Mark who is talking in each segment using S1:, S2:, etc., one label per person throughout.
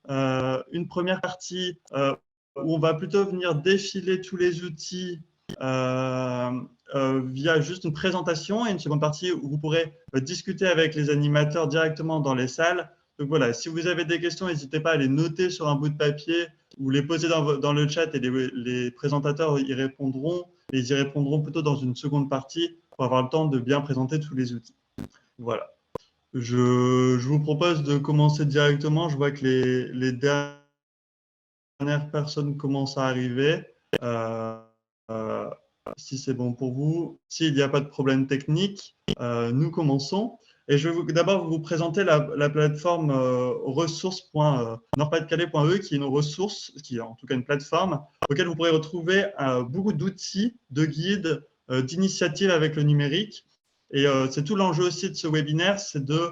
S1: une première partie où on va plutôt venir défiler tous les outils via juste une présentation, et une seconde partie où vous pourrez discuter avec les animateurs directement dans les salles. Donc voilà, si vous avez des questions, n'hésitez pas à les noter sur un bout de papier ou les poser dans le chat, et les présentateurs y répondront, et ils y répondront plutôt dans une seconde partie pour avoir le temps de bien présenter tous les outils. Voilà. Je vous propose de commencer directement. Je vois que les dernières personnes commencent à arriver. Euh, euh, si c'est bon pour vous, s'il n'y a pas de problème technique, nous commençons. Et je vais d'abord vous présenter la plateforme ressources.nordpasdecalais.e, qui est une ressource, qui est en tout cas une plateforme, auquel vous pourrez retrouver beaucoup d'outils, de guides, d'initiatives avec le numérique. Et c'est tout l'enjeu aussi de ce webinaire, c'est de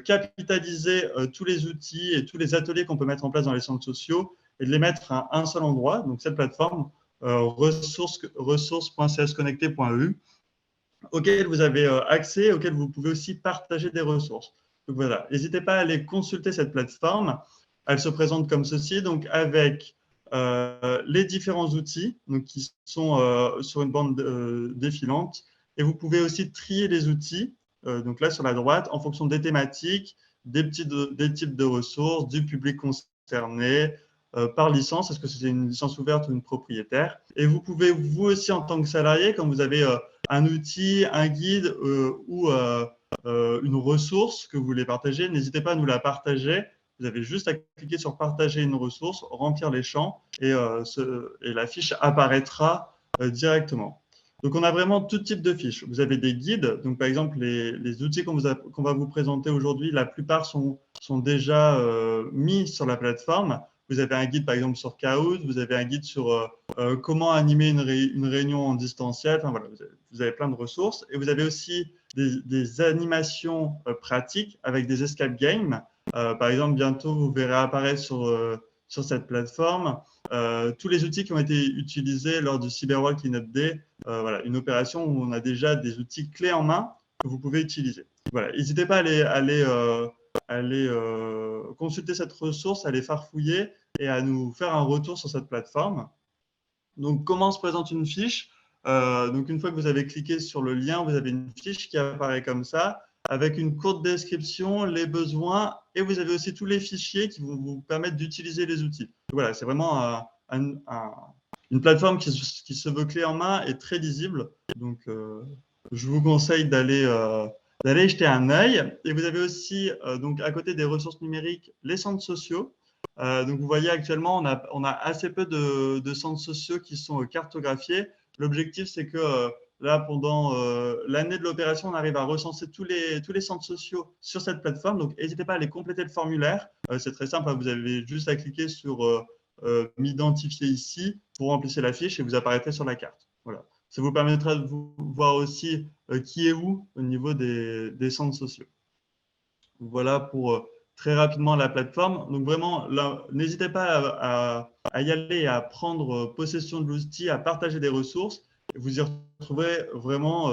S1: capitaliser tous les outils et tous les ateliers qu'on peut mettre en place dans les centres sociaux et de les mettre à un seul endroit. Donc cette plateforme, ressources.csconnecté.eu, auquel vous avez accès, auquel vous pouvez aussi partager des ressources. Donc voilà, n'hésitez pas à aller consulter cette plateforme. Elle se présente comme ceci, donc avec les différents outils donc, qui sont sur une bande défilante. Et vous pouvez aussi trier les outils, donc là sur la droite, en fonction des thématiques, des types de ressources, du public concerné, par licence, est-ce que c'est une licence ouverte ou une propriétaire. Et vous pouvez, vous aussi, en tant que salarié, quand vous avez un outil, un guide ou une ressource que vous voulez partager, n'hésitez pas à nous la partager. Vous avez juste à cliquer sur partager une ressource, remplir les champs et la fiche apparaîtra directement. Donc, on a vraiment tout type de fiches. Vous avez des guides. Donc, par exemple, les outils qu'on va vous présenter aujourd'hui, la plupart sont déjà mis sur la plateforme. Vous avez un guide, par exemple, sur Kahoot. Vous avez un guide sur comment animer une réunion en distanciel. Enfin, voilà, vous avez plein de ressources. Et vous avez aussi des animations pratiques avec des escape games. Par exemple, bientôt, vous verrez apparaître sur cette plateforme tous les outils qui ont été utilisés lors du Cyberwalk Cleanup Day. Voilà, une opération où on a déjà des outils clés en main que vous pouvez utiliser. Voilà, n'hésitez pas à aller consulter cette ressource, à les farfouiller et à nous faire un retour sur cette plateforme. Donc, comment se présente une fiche? Donc, une fois que vous avez cliqué sur le lien, vous avez une fiche qui apparaît comme ça, avec une courte description, les besoins, et vous avez aussi tous les fichiers qui vont vous permettre d'utiliser les outils. Donc, voilà, c'est vraiment une plateforme qui se veut clé en main et très lisible. Donc, je vous conseille d'aller jeter un œil. Et vous avez aussi, donc, à côté des ressources numériques, les centres sociaux. Donc, vous voyez actuellement, on a assez peu de centres sociaux qui sont cartographiés. L'objectif, c'est que là, pendant l'année de l'opération, on arrive à recenser tous les centres sociaux sur cette plateforme. Donc, n'hésitez pas à aller compléter le formulaire. C'est très simple, hein, vous avez juste à cliquer sur m'identifier ici, vous remplissez la fiche et vous apparaîtrez sur la carte. Voilà. Ça vous permettra de voir aussi qui est où au niveau des centres sociaux. Voilà pour très rapidement la plateforme. Donc vraiment, n'hésitez pas à y aller et à prendre possession de l'outil, à partager des ressources. Et vous y retrouverez vraiment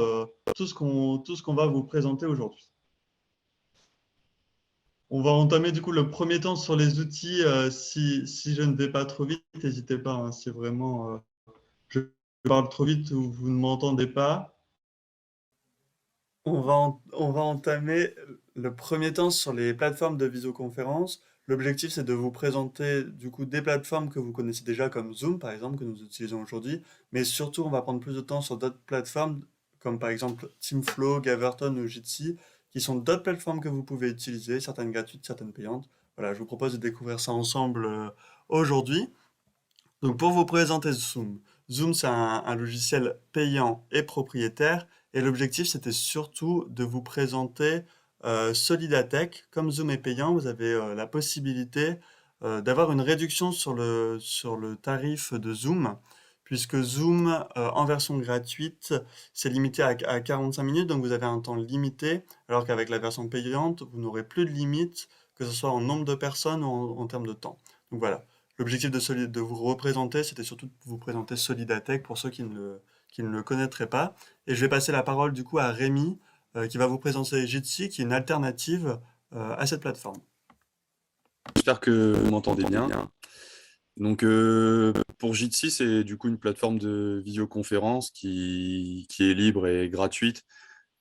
S1: tout ce qu'on va vous présenter aujourd'hui. On va entamer du coup le premier temps sur les outils. Si je ne vais pas trop vite, n'hésitez pas. Hein, si vraiment je parle trop vite ou vous ne m'entendez pas. On va entamer le premier temps sur les plateformes de visioconférence. L'objectif, c'est de vous présenter du coup des plateformes que vous connaissez déjà comme Zoom, par exemple, que nous utilisons aujourd'hui. Mais surtout, on va prendre plus de temps sur d'autres plateformes, comme par exemple Teamflow, Gaverton ou Jitsi, qui sont d'autres plateformes que vous pouvez utiliser, certaines gratuites, certaines payantes. Voilà, je vous propose de découvrir ça ensemble aujourd'hui. Donc pour vous présenter Zoom, Zoom c'est un logiciel payant et propriétaire et l'objectif c'était surtout de vous présenter Solidatech. Comme Zoom est payant, vous avez la possibilité d'avoir une réduction sur le tarif de Zoom puisque Zoom en version gratuite c'est limité à 45 minutes donc vous avez un temps limité alors qu'avec la version payante vous n'aurez plus de limite que ce soit en nombre de personnes ou en termes de temps. Donc voilà. L'objectif de vous représenter, c'était surtout de vous présenter Solidatech pour ceux qui ne le connaîtraient pas. Et je vais passer la parole du coup à Rémi, qui va vous présenter Jitsi, qui est une alternative à cette plateforme.
S2: j'espère que vous m'entendez bien. Donc, pour Jitsi, c'est du coup une plateforme de visioconférence qui est libre et gratuite.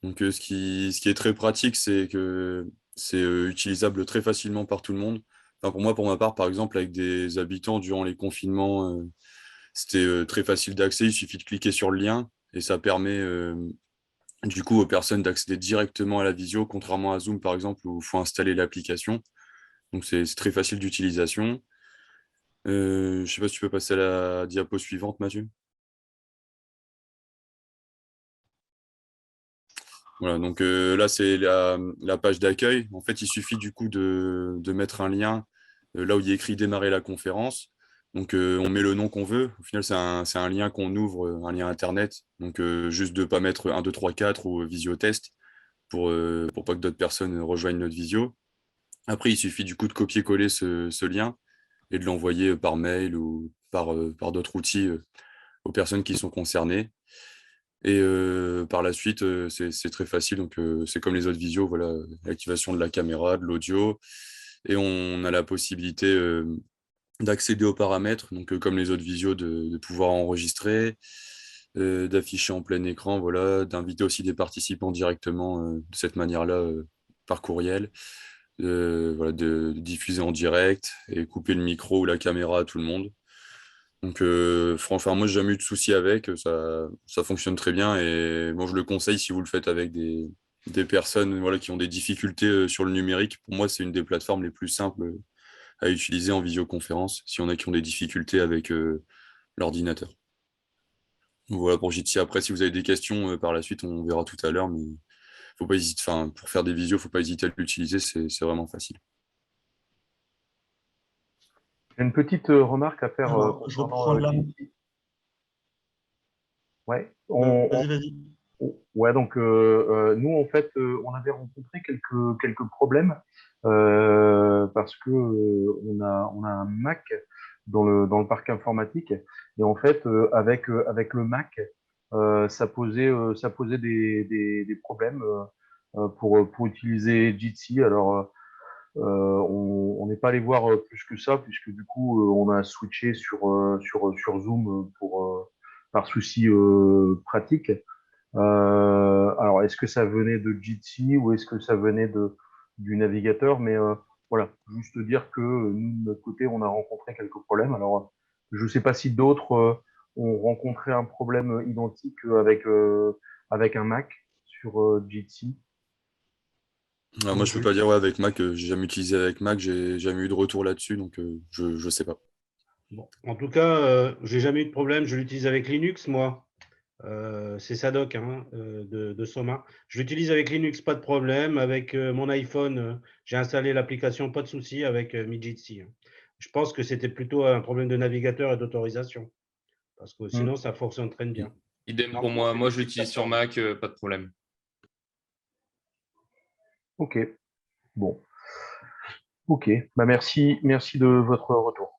S2: Donc, ce qui est très pratique, c'est que c'est utilisable très facilement par tout le monde. Enfin, pour moi, pour ma part, par exemple, avec des habitants durant les confinements, c'était très facile d'accès. Il suffit de cliquer sur le lien et ça permet du coup aux personnes d'accéder directement à la visio, contrairement à Zoom, par exemple, où il faut installer l'application. Donc, c'est très facile d'utilisation. Je sais pas si tu peux passer à la diapo suivante, Mathieu. Voilà, donc là, c'est la page d'accueil. En fait, il suffit du coup de mettre un lien là où il y a écrit démarrer la conférence. Donc, on met le nom qu'on veut. Au final, c'est un lien qu'on ouvre, un lien Internet. Donc, juste de ne pas mettre 1, 2, 3, 4 ou visio-test pour pas que d'autres personnes rejoignent notre visio. Après, il suffit du coup de copier-coller ce lien et de l'envoyer par mail ou par d'autres outils aux personnes qui sont concernées. Et par la suite, c'est très facile. Donc, c'est comme les autres visios, voilà, l'activation de la caméra, de l'audio. Et on a la possibilité d'accéder aux paramètres, donc comme les autres visios, de pouvoir enregistrer, d'afficher en plein écran, voilà, d'inviter aussi des participants directement de cette manière-là par courriel, voilà, de diffuser en direct et couper le micro ou la caméra à tout le monde. Donc, franchement, moi, j'ai jamais eu de soucis avec. Ça fonctionne très bien. Et moi, je le conseille si vous le faites avec des personnes voilà, qui ont des difficultés sur le numérique. Pour moi, c'est une des plateformes les plus simples à utiliser en visioconférence si on a qui ont des difficultés avec l'ordinateur. Voilà pour Jitsi. Après, si vous avez des questions par la suite, on verra tout à l'heure. Mais faut pas hésiter. Enfin, pour faire des visios, faut pas hésiter à l'utiliser. C'est vraiment facile.
S3: J'ai une petite remarque à faire
S1: Alors, je
S3: concernant
S1: reprends là.
S3: Jitsi. Ouais,
S1: Vas-y, vas-y.
S3: ouais, donc nous en fait, on avait rencontré quelques problèmes parce que on a un Mac dans le parc informatique et en fait avec le Mac, ça posait des problèmes pour utiliser Jitsi. Alors on n'est pas allé voir plus que ça, puisque du coup, on a switché sur Zoom par souci pratique. Alors, est-ce que ça venait de Jitsi ou est-ce que ça venait du navigateur? Mais voilà, juste dire que nous, de notre côté, on a rencontré quelques problèmes. Alors, je ne sais pas si d'autres ont rencontré un problème identique avec un Mac sur Jitsi.
S2: Moi, je peux pas dire ouais, avec Mac. J'ai jamais utilisé avec Mac. J'ai jamais eu de retour là-dessus. Donc, je sais pas.
S4: Bon. En tout cas, j'ai jamais eu de problème. Je l'utilise avec Linux, moi. C'est Sadok hein, de Soma. Je l'utilise avec Linux, pas de problème. Avec mon iPhone, j'ai installé l'application, pas de souci avec Mijitsi. Je pense que c'était plutôt un problème de navigateur et d'autorisation. Parce que
S3: Hmm.
S4: sinon, ça fonctionne très bien.
S5: Idem pour moi. Moi, je l'utilise sur Mac, pas de problème.
S3: Ok, bon. Ok, bah merci de votre retour.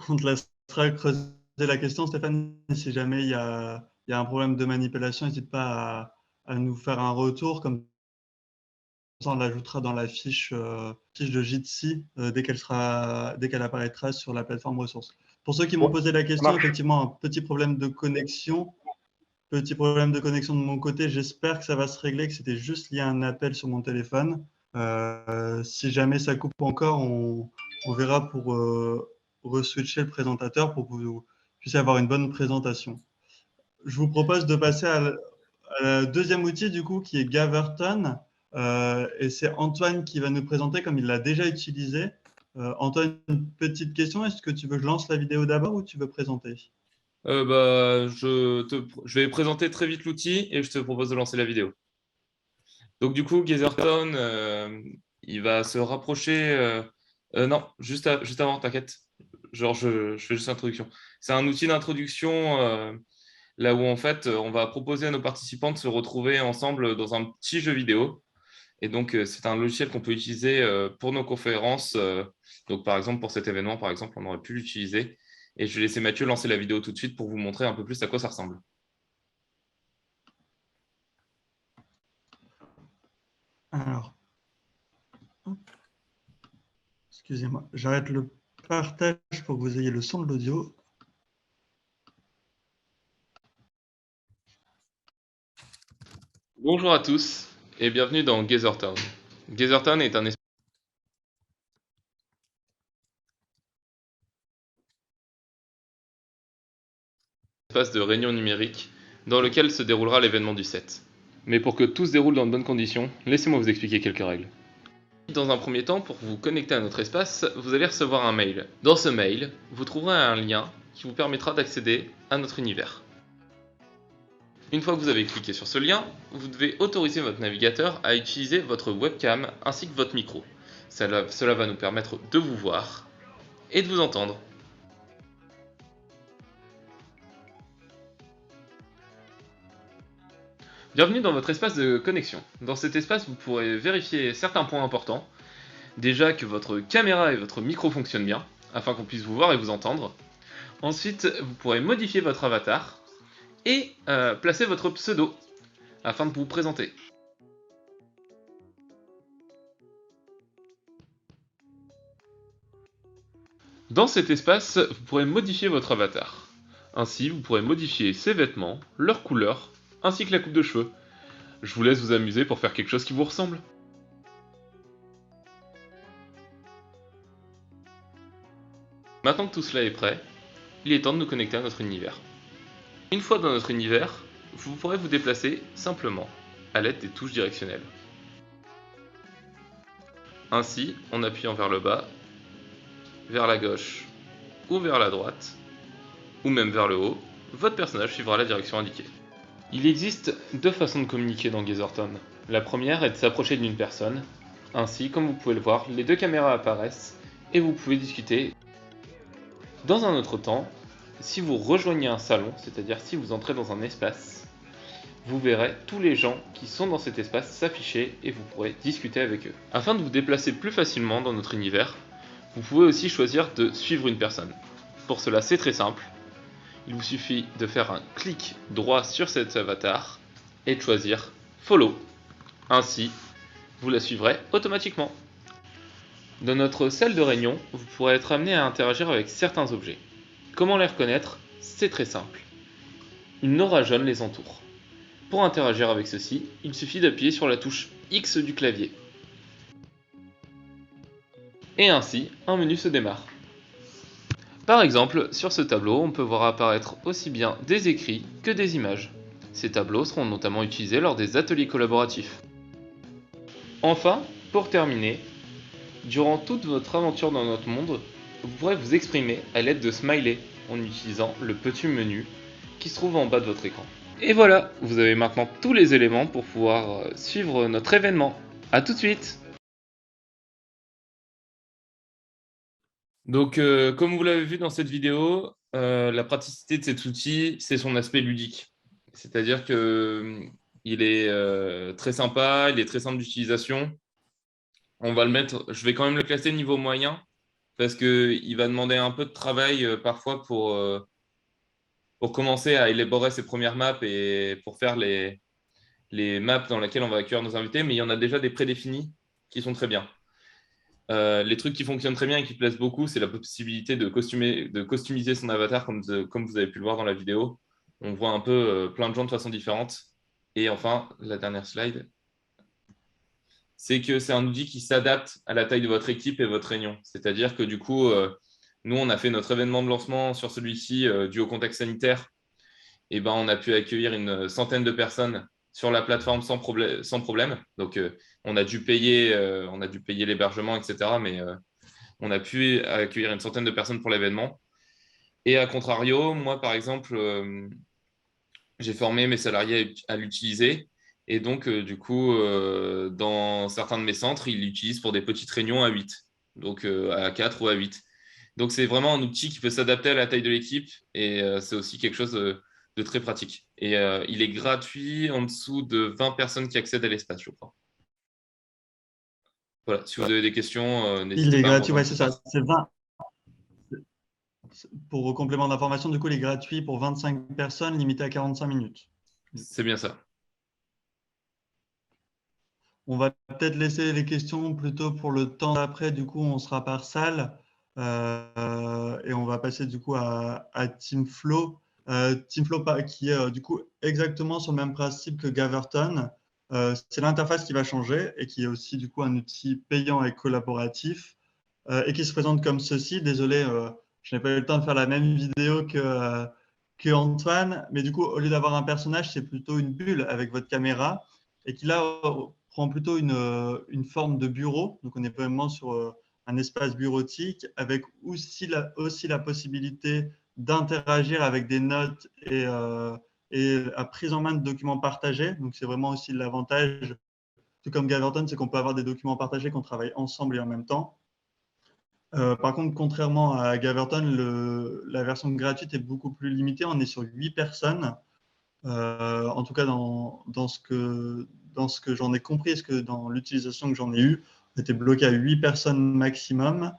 S1: On te laissera creuser la question, Stéphane. Si jamais il y a un problème de manipulation, n'hésite pas à nous faire un retour. Comme ça, on l'ajoutera dans la fiche de Jitsi dès qu'elle apparaîtra sur la plateforme ressources. Pour ceux qui m'ont
S3: Ouais,
S1: posé la
S3: ça
S1: question,
S3: marche.
S1: effectivement, un petit problème de connexion. Petit problème de connexion de mon côté. J'espère que ça va se régler, que c'était juste lié à un appel sur mon téléphone. Si jamais ça coupe encore, on verra pour reswitcher le présentateur pour que vous puissiez avoir une bonne présentation. Je vous propose de passer à la deuxième outil du coup qui est Gaverton. Et c'est Antoine qui va nous présenter comme il l'a déjà utilisé. Antoine, une petite question. Est-ce que tu veux que je lance la vidéo d'abord ou tu veux présenter?
S5: Je vais présenter très vite l'outil et je te propose de lancer la vidéo. Donc du coup, Gazerton, il va se rapprocher. Non, juste avant, t'inquiète. Genre, je fais juste l'introduction. C'est un outil d'introduction là où en fait, on va proposer à nos participants de se retrouver ensemble dans un petit jeu vidéo. Et donc, c'est un logiciel qu'on peut utiliser pour nos conférences. Donc, par exemple, pour cet événement, par exemple, on aurait pu l'utiliser. Et je vais laisser Mathieu lancer la vidéo tout de suite pour vous montrer un peu plus à quoi ça ressemble.
S1: Alors, Excusez-moi, j'arrête le partage pour que vous ayez le son de l'audio.
S5: Bonjour à tous et bienvenue dans Gazertown. Gazertown est un espace de réunion numérique dans lequel se déroulera l'événement du 7. Mais pour que tout se déroule dans de bonnes conditions, laissez-moi vous expliquer quelques règles. Dans un premier temps, pour vous connecter à notre espace, vous allez recevoir un mail. Dans ce mail, vous trouverez un lien qui vous permettra d'accéder à notre univers. Une fois que vous avez cliqué sur ce lien, vous devez autoriser votre navigateur à utiliser votre webcam ainsi que votre micro. Cela va nous permettre de vous voir et de vous entendre. Bienvenue dans votre espace de connexion. Dans cet espace, vous pourrez vérifier certains points importants. Déjà que votre caméra et votre micro fonctionnent bien, afin qu'on puisse vous voir et vous entendre. Ensuite, vous pourrez modifier votre avatar et placer votre pseudo afin de vous présenter. Dans cet espace, vous pourrez modifier votre avatar. Ainsi, vous pourrez modifier ses vêtements, leur couleur, ainsi que la coupe de cheveux. Je vous laisse vous amuser pour faire quelque chose qui vous ressemble. Maintenant que tout cela est prêt, il est temps de nous connecter à notre univers. Une fois dans notre univers, vous pourrez vous déplacer simplement à l'aide des touches directionnelles. Ainsi, en appuyant vers le bas, vers la gauche ou vers la droite, ou même vers le haut, votre personnage suivra la direction indiquée. Il existe deux façons de communiquer dans Gazertown. La première est de s'approcher d'une personne. Ainsi, comme vous pouvez le voir, les deux caméras apparaissent et vous pouvez discuter. Dans un autre temps, si vous rejoignez un salon, c'est-à-dire si vous entrez dans un espace, vous verrez tous les gens qui sont dans cet espace s'afficher et vous pourrez discuter avec eux. Afin de vous déplacer plus facilement dans notre univers, vous pouvez aussi choisir de suivre une personne. Pour cela, c'est très simple. Il vous suffit de faire un clic droit sur cet avatar et de choisir Follow. Ainsi, vous la suivrez automatiquement. Dans notre salle de réunion, vous pourrez être amené à interagir avec certains objets. Comment les reconnaître? C'est très simple. Une aura jaune les entoure. Pour interagir avec ceux-ci, il suffit d'appuyer sur la touche X du clavier. Et ainsi, un menu se démarre. Par exemple, sur ce tableau, on peut voir apparaître aussi bien des écrits que des images. Ces tableaux seront notamment utilisés lors des ateliers collaboratifs. Enfin, pour terminer, durant toute votre aventure dans notre monde, vous pourrez vous exprimer à l'aide de smileys en utilisant le petit menu qui se trouve en bas de votre écran. Et voilà, vous avez maintenant tous les éléments pour pouvoir suivre notre événement. A tout de suite! Donc, comme vous l'avez vu dans cette vidéo, la praticité de cet outil, c'est son aspect ludique. C'est-à-dire qu'il est très sympa, il est très simple d'utilisation. On va le mettre, je vais quand même le classer niveau moyen, parce qu'il va demander un peu de travail parfois pour commencer à élaborer ses premières maps et pour faire les maps dans lesquelles on va accueillir nos invités, mais il y en a déjà des prédéfinis qui sont très bien. Les trucs qui fonctionnent très bien et qui plaisent beaucoup, c'est la possibilité de customiser son avatar comme vous avez pu le voir dans la vidéo. On voit un peu plein de gens de façon différente. Et enfin, la dernière slide, c'est que c'est un outil qui s'adapte à la taille de votre équipe et votre réunion. C'est-à-dire que du coup, nous, on a fait notre événement de lancement sur celui-ci dû au contexte sanitaire. Et ben, on a pu accueillir une centaine de personnes sur la plateforme sans problème. Donc, on a dû payer l'hébergement, etc. Mais on a pu accueillir une centaine de personnes pour l'événement. Et à contrario, moi, par exemple, j'ai formé mes salariés à l'utiliser. Et donc, du coup, dans certains de mes centres, ils l'utilisent pour des petites réunions à 8. Donc, à 4 ou à 8. Donc, c'est vraiment un outil qui peut s'adapter à la taille de l'équipe. Et c'est aussi quelque chose de très pratique. Et il est gratuit en dessous de 20 personnes qui accèdent à l'espace, je crois. Voilà, si vous avez des questions, n'hésitez pas.
S1: Il est gratuit, oui, c'est ça. C'est 20. Pour complément d'information, du coup, il est gratuit pour 25 personnes, limité à 45 minutes.
S5: C'est bien ça.
S1: On va peut-être laisser les questions plutôt pour le temps d'après. Du coup, on sera par salle et on va passer du coup à TeamFlow. TeamFlow qui est du coup exactement sur le même principe que Gaverton. C'est l'interface qui va changer et qui est aussi du coup un outil payant et collaboratif et qui se présente comme ceci. Désolé, je n'ai pas eu le temps de faire la même vidéo que Antoine, mais du coup, au lieu d'avoir un personnage, c'est plutôt une bulle avec votre caméra et qui là prend plutôt une forme de bureau. Donc, on est vraiment sur un espace bureautique avec aussi la possibilité d'interagir avec des notes et la prise en main de documents partagés. Donc, c'est vraiment aussi l'avantage, tout comme Gaverton, c'est qu'on peut avoir des documents partagés qu'on travaille ensemble et en même temps. Par contre, contrairement à Gaverton, la version gratuite est beaucoup plus limitée. On est sur 8 personnes. En tout cas, dans ce que j'en ai compris et dans l'utilisation que j'en ai eue, on était bloqué à 8 personnes maximum.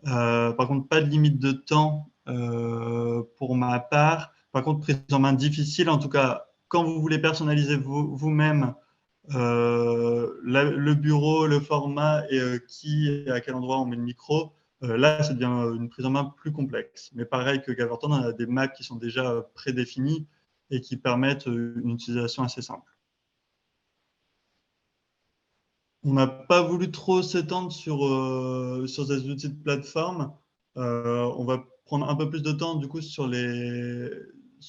S1: Par contre, pas de limite de temps pour ma part. Par contre, prise en main difficile. En tout cas, quand vous voulez personnaliser vous-même le bureau, le format et qui et à quel endroit on met le micro, là, ça devient une prise en main plus complexe. Mais pareil que Gaverton, on a des maps qui sont déjà prédéfinis et qui permettent une utilisation assez simple. On n'a pas voulu trop s'étendre sur ces outils de plateforme. On va prendre un peu plus de temps du coup sur les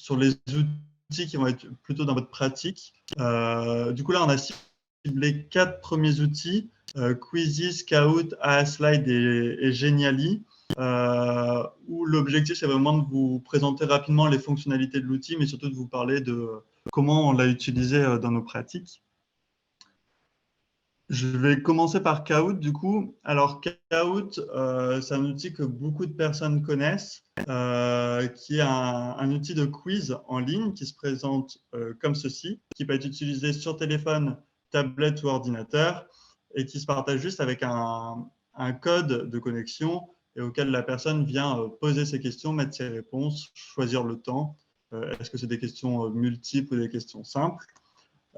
S1: outils qui vont être plutôt dans votre pratique. Du coup, là, on a ciblé 4 premiers outils, Quizy, Scout, Aslide et Genially, où l'objectif, c'est vraiment de vous présenter rapidement les fonctionnalités de l'outil, mais surtout de vous parler de comment on l'a utilisé dans nos pratiques. Je vais commencer par Kahoot, du coup. Alors, Kahoot, c'est un outil que beaucoup de personnes connaissent, qui est un outil de quiz en ligne qui se présente comme ceci, qui peut être utilisé sur téléphone, tablette ou ordinateur, et qui se partage juste avec un code de connexion et auquel la personne vient poser ses questions, mettre ses réponses, choisir le temps. Est-ce que c'est des questions multiples ou des questions simples?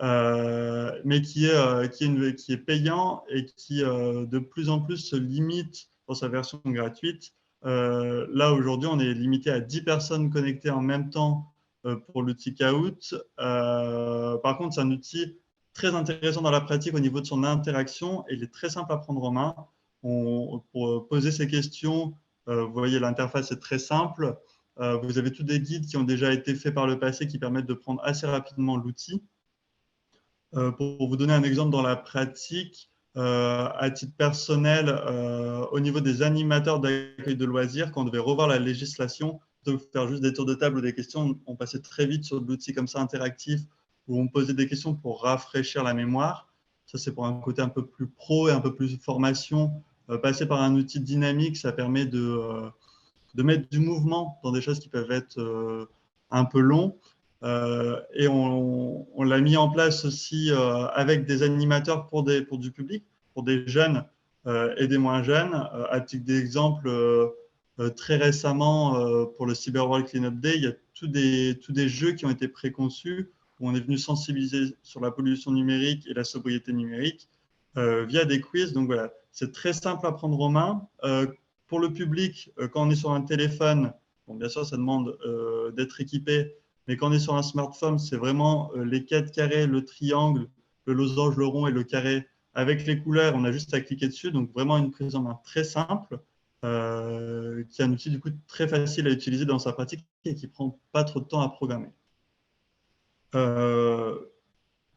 S1: Mais qui est payant et qui de plus en plus se limite dans sa version gratuite. Là, aujourd'hui, on est limité à 10 personnes connectées en même temps pour l'outil Kahoot. Par contre, c'est un outil très intéressant dans la pratique au niveau de son interaction et il est très simple à prendre en main. Pour poser ces questions, vous voyez, l'interface est très simple. Vous avez tous des guides qui ont déjà été faits par le passé qui permettent de prendre assez rapidement l'outil. Pour vous donner un exemple dans la pratique, à titre personnel, au niveau des animateurs d'accueil de loisirs, quand on devait revoir la législation, plutôt que de faire juste des tours de table ou des questions, on passait très vite sur de l'outil comme ça interactif, où on posait des questions pour rafraîchir la mémoire. Ça, c'est pour un côté un peu plus pro et un peu plus formation. Passer par un outil dynamique, ça permet de mettre du mouvement dans des choses qui peuvent être un peu longs. Et on l'a mis en place aussi avec des animateurs pour du public, pour des jeunes et des moins jeunes. À titre d'exemple, très récemment, pour le Cyber World Cleanup Day, il y a tous des jeux qui ont été préconçus où on est venu sensibiliser sur la pollution numérique et la sobriété numérique via des quiz. Donc voilà, c'est très simple à prendre en main. Pour le public, quand on est sur un téléphone, bon, bien sûr, ça demande d'être équipé, mais quand on est sur un smartphone, c'est vraiment les 4 carrés, le triangle, le losange, le rond et le carré. Avec les couleurs, on a juste à cliquer dessus. Donc, vraiment une prise en main très simple, qui est un outil du coup très facile à utiliser dans sa pratique et qui ne prend pas trop de temps à programmer.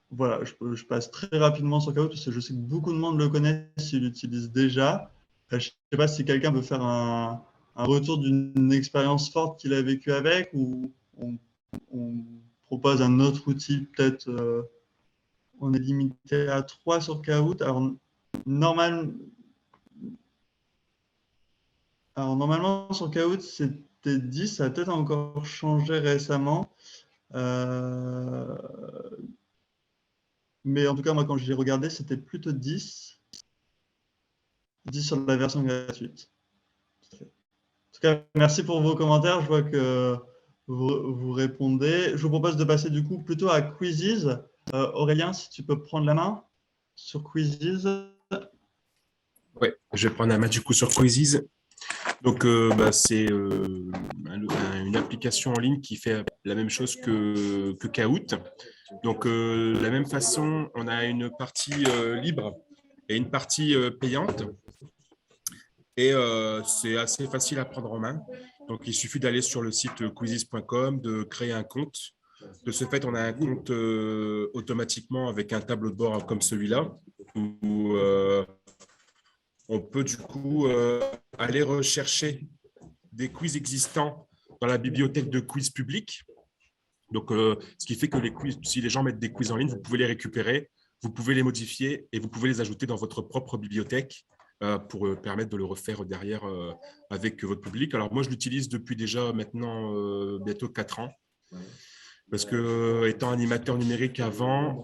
S1: Voilà, je passe très rapidement sur Kahoot parce que je sais que beaucoup de monde le connaît s'il l'utilise déjà. Je ne sais pas si quelqu'un veut faire un retour d'une expérience forte qu'il a vécue avec ou on propose un autre outil, peut-être on est limité à 3 sur Kahoot. Alors, normalement, sur Kahoot, c'était 10, ça a peut-être encore changé récemment. Mais en tout cas, moi, quand j'ai regardé, c'était plutôt 10 sur la version gratuite. En tout cas, merci pour vos commentaires. Je vois que vous répondez. Je vous propose de passer du coup plutôt à Quizzes. Aurélien, si tu peux prendre la main. sur Quizzes.
S6: Ouais, je vais prendre la main du coup sur Quizzes. Donc, c'est une application en ligne qui fait la même chose que Kahoot. Donc, de la même façon, on a une partie libre et une partie payante. Et c'est assez facile à prendre en main. Donc, il suffit d'aller sur le site quizzes.com, de créer un compte. De ce fait, on a un compte automatiquement avec un tableau de bord comme celui-là, où on peut du coup aller rechercher des quiz existants dans la bibliothèque de quiz public. Donc, ce qui fait que les quiz, si les gens mettent des quiz en ligne, vous pouvez les récupérer, vous pouvez les modifier et vous pouvez les ajouter dans votre propre bibliothèque pour permettre de le refaire derrière avec votre public. Alors, moi, je l'utilise depuis déjà maintenant bientôt 4 ans. Parce que, étant animateur numérique avant,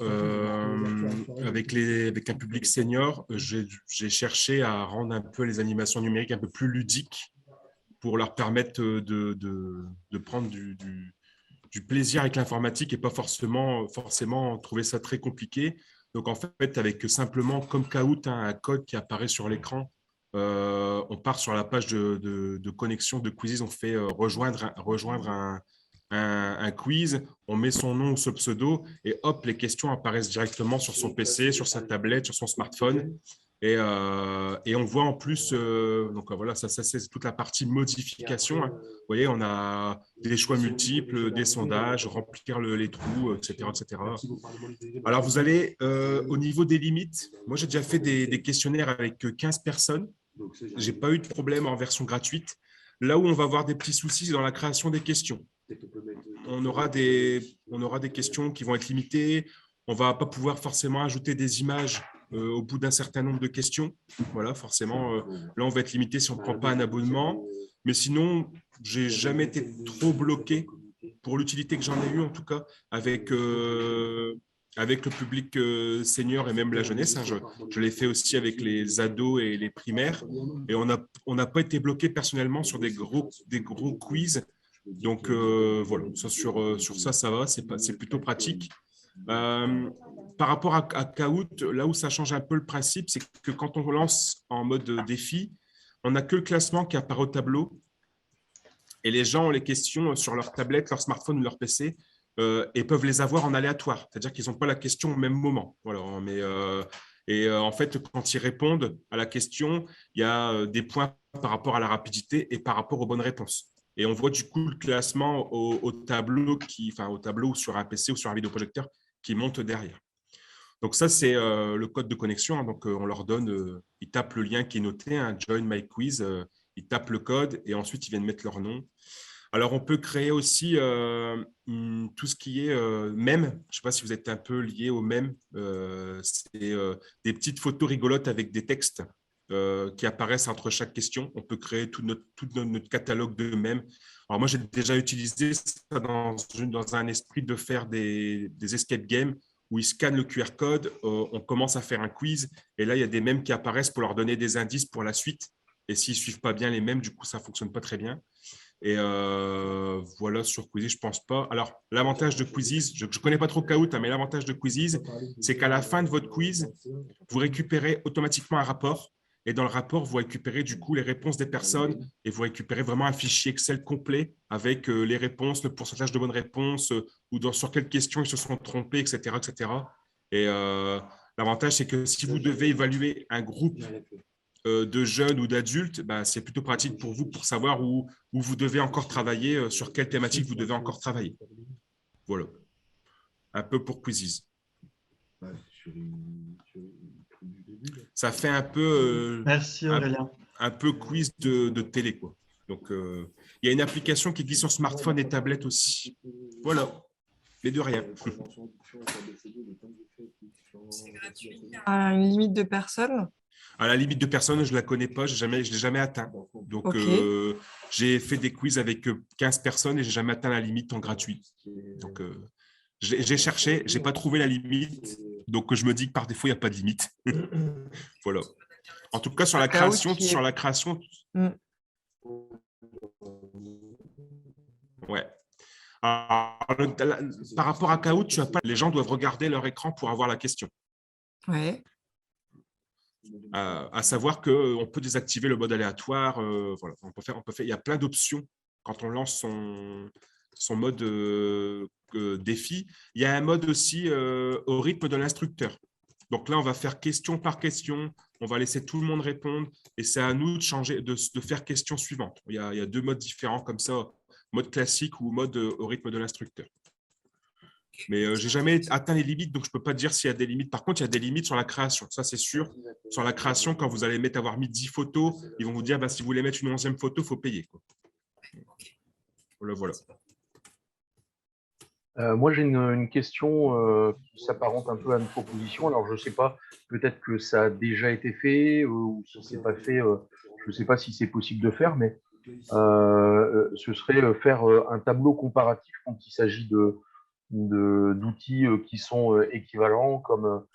S6: avec un public senior, j'ai cherché à rendre un peu les animations numériques un peu plus ludiques pour leur permettre de prendre du plaisir avec l'informatique et pas forcément trouver ça très compliqué. Donc, en fait, avec simplement, comme Kahoot, un code qui apparaît sur l'écran, on part sur la page de connexion de Quizzes, on fait rejoindre un quiz, on met son nom ou son pseudo et hop, les questions apparaissent directement sur son PC, sur sa tablette, sur son smartphone. Et on voit en plus, donc voilà, ça c'est toute la partie modification. Hein. Vous voyez, on a des choix multiples, des sondages, remplir les trous, etc., etc. Alors, vous allez au niveau des limites. Moi, j'ai déjà fait des questionnaires avec 15 personnes. Je n'ai pas eu de problème en version gratuite. Là où on va avoir des petits soucis, c'est dans la création des questions. On aura des questions qui vont être limitées. On ne va pas pouvoir forcément ajouter des images au bout d'un certain nombre de questions. Voilà, forcément, là, on va être limité si on ne prend pas un abonnement. Mais sinon, je n'ai jamais été trop bloqué pour l'utilité que j'en ai eue, en tout cas, avec le public senior et même la jeunesse. Hein. Je l'ai fait aussi avec les ados et les primaires. Et on n'a pas été bloqué personnellement sur des gros quiz. Donc, voilà, sur ça, ça va, c'est plutôt pratique. Par rapport à Kahoot, là où ça change un peu le principe, c'est que quand on lance en mode défi, on n'a que le classement qui apparaît au tableau et les gens ont les questions sur leur tablette, leur smartphone ou leur PC et peuvent les avoir en aléatoire, c'est-à-dire qu'ils n'ont pas la question au même moment. Voilà, en fait, quand ils répondent à la question, il y a des points par rapport à la rapidité et par rapport aux bonnes réponses. Et on voit du coup le classement au tableau ou sur un PC ou sur un vidéoprojecteur qui monte derrière. Donc ça, c'est le code de connexion. Hein. Donc, on leur donne, ils tapent le lien qui est noté, hein, Join My Quiz, ils tapent le code et ensuite, ils viennent mettre leur nom. Alors, on peut créer aussi tout ce qui est mème. Je ne sais pas si vous êtes un peu lié au mème. C'est des petites photos rigolotes avec des textes qui apparaissent entre chaque question. On peut créer tout notre catalogue de mèmes. Alors moi, j'ai déjà utilisé ça dans un esprit de faire des escape games où ils scannent le QR code, on commence à faire un quiz et là, il y a des mèmes qui apparaissent pour leur donner des indices pour la suite. Et s'ils ne suivent pas bien les mèmes, du coup, ça ne fonctionne pas très bien. Et voilà, sur Quizzes, je ne pense pas. Alors, l'avantage de Quizzes, je ne connais pas trop Kahoot, hein, mais l'avantage de Quizzes, c'est qu'à la fin de votre quiz, vous récupérez automatiquement un rapport. Et dans le rapport, vous récupérez du coup les réponses des personnes et vous récupérez vraiment un fichier Excel complet avec les réponses, le pourcentage de bonnes réponses ou sur quelles questions ils se sont trompés, etc. etc. Et l'avantage, c'est que si vous devez évaluer un groupe de jeunes ou d'adultes, c'est plutôt pratique pour vous pour savoir où vous devez encore travailler, sur quelle thématique vous devez encore travailler. Voilà, un peu pour Quizzes. Ça fait un peu,
S1: Merci Aurélien.
S6: un peu quiz de télé, quoi. Donc, il y a une application qui existe sur smartphone et tablette aussi. Voilà, mais de rien.
S7: C'est gratuit. Il y a une limite de personnes.
S6: À la limite de personnes, je ne la connais pas, je ne l'ai jamais atteint. Donc,
S7: Okay.
S6: J'ai fait des quiz avec 15 personnes et je n'ai jamais atteint la limite en gratuit. Donc, j'ai cherché, je n'ai pas trouvé la limite. Donc, je me dis que par défaut, il n'y a pas de limite. Voilà. En tout cas, sur la création, ouais. Alors, par rapport à Kahoot, les gens doivent regarder leur écran pour avoir la question.
S7: Ouais.
S6: À savoir qu'on peut désactiver le mode aléatoire. Voilà, il y a plein d'options quand on lance son mode défi. Il y a un mode aussi au rythme de l'instructeur. Donc là, on va faire question par question. On va laisser tout le monde répondre et c'est à nous de changer, de faire question suivante. Il y a 2 modes différents comme ça, mode classique ou mode au rythme de l'instructeur. Mais je n'ai jamais atteint les limites, donc je ne peux pas dire s'il y a des limites. Par contre, il y a des limites sur la création, ça c'est sûr. Sur la création, quand vous allez avoir mis 10 photos, ils vont vous dire, si vous voulez mettre une 11e photo, il faut payer. Voilà.
S3: Moi, j'ai une question qui s'apparente un peu à une proposition. Alors, je ne sais pas, peut-être que ça a déjà été fait ou si ce n'est pas fait, je ne sais pas si c'est possible de faire, mais ce serait faire un tableau comparatif quand il s'agit d'outils qui sont équivalents comme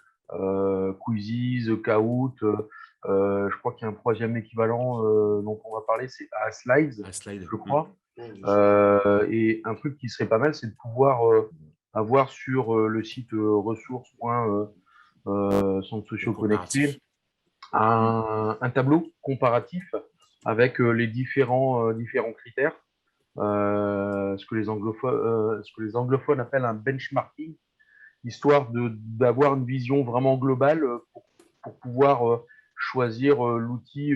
S3: Quizzes, Kahoot. Je crois qu'il y a un 3e équivalent dont on va parler, c'est Slides, je crois. Et un truc qui serait pas mal, c'est de pouvoir avoir sur le site ressources.centres sociaux connectés un tableau comparatif avec les différents critères, ce que les anglophones appellent un benchmarking, histoire d'avoir une vision vraiment globale pour pouvoir choisir l'outil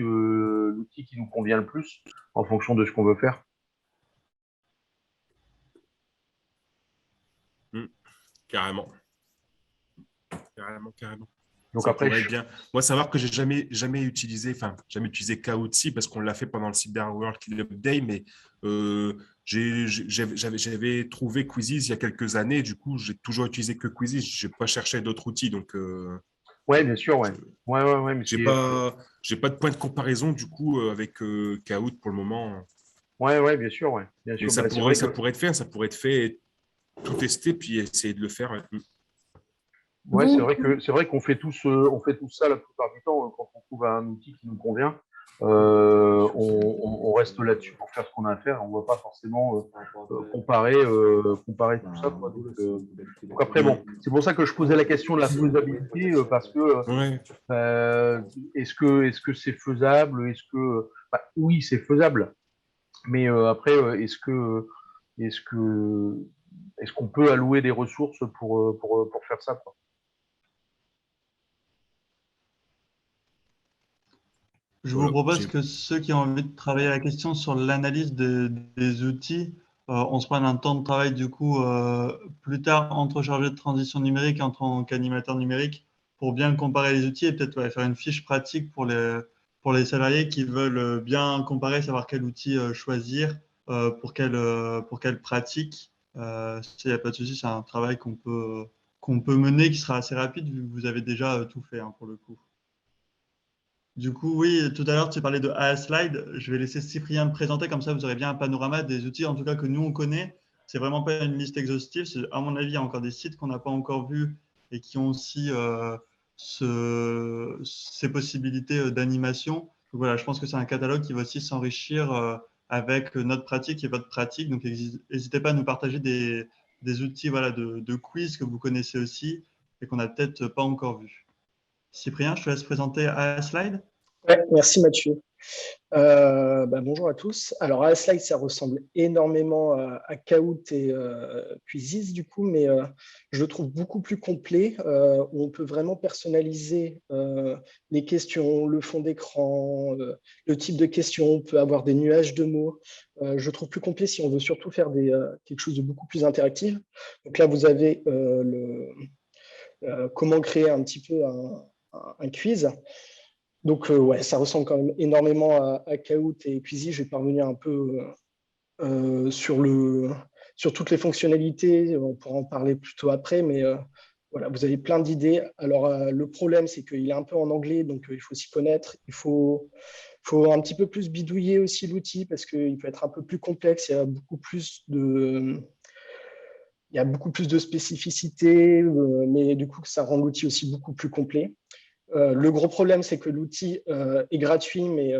S3: qui nous convient le plus en fonction de ce qu'on veut faire.
S6: Carrément.
S3: Donc
S6: ça
S3: après,
S6: bien. Moi, savoir que j'ai jamais utilisé Kahoot parce qu'on l'a fait pendant le Cyber World Cleanup Day, mais j'avais trouvé Quizzes il y a quelques années. Du coup, j'ai toujours utilisé que Quizzes. Je n'ai pas cherché d'autres outils. Donc,
S3: ouais, bien sûr, ouais. Mais
S6: j'ai pas de point de comparaison du coup avec Kahoot pour le moment.
S3: Ouais, bien sûr, ouais. Bien sûr.
S6: Mais ça pourrait être fait, tout tester puis essayer de le faire.
S3: Ouais, c'est vrai qu'on fait tous ça la plupart du temps quand on trouve un outil qui nous convient. On reste là-dessus pour faire ce qu'on a à faire. On ne va pas forcément comparer tout ça, quoi. Donc après, bon, c'est pour ça que je posais la question de la faisabilité parce que est-ce que c'est faisable? Oui, c'est faisable. Mais après, est-ce qu'on peut allouer des ressources pour faire ça, quoi?
S1: Je vous propose que ceux qui ont envie de travailler la question sur l'analyse des outils, on se prenne un temps de travail du coup plus tard entre chargé de transition numérique et en tant qu'animateur numérique pour bien comparer les outils et peut-être faire une fiche pratique pour les salariés qui veulent bien comparer, savoir quel outil choisir pour quelle pratique. S'il n'y a pas de souci, c'est un travail qu'on peut mener qui sera assez rapide vu que vous avez déjà tout fait pour le coup. Du coup, oui, tout à l'heure, tu parlais de Slide. Je vais laisser Cyprien me présenter, comme ça, vous aurez bien un panorama des outils, en tout cas, que nous, on connaît. C'est vraiment pas une liste exhaustive. À mon avis, il y a encore des sites qu'on n'a pas encore vus et qui ont aussi ces possibilités d'animation. Donc voilà, je pense que c'est un catalogue qui va aussi s'enrichir avec notre pratique et votre pratique. Donc, n'hésitez pas à nous partager des outils de quiz que vous connaissez aussi et qu'on n'a peut-être pas encore vus. Cyprien, je te laisse présenter Slide.
S8: Ouais, merci Mathieu. Bonjour à tous. Alors Slide, ça ressemble énormément à Kahoot et Quizzes du coup, mais je le trouve beaucoup plus complet, où on peut vraiment personnaliser les questions, le fond d'écran, le type de questions, on peut avoir des nuages de mots. Je le trouve plus complet si on veut surtout faire quelque chose de beaucoup plus interactif. Donc là, vous avez comment créer un petit peu un quiz. Donc, ça ressemble quand même énormément à Kahoot et Quizy. Je vais parvenir un peu sur toutes les fonctionnalités. On pourra en parler plutôt après, mais voilà, vous avez plein d'idées. Alors, le problème, c'est qu'il est un peu en anglais, donc il faut s'y connaître. Il faut un petit peu plus bidouiller aussi l'outil parce qu'il peut être un peu plus complexe. Il y a beaucoup plus de spécificités, mais du coup, ça rend l'outil aussi beaucoup plus complet. Le gros problème, c'est que l'outil est gratuit, mais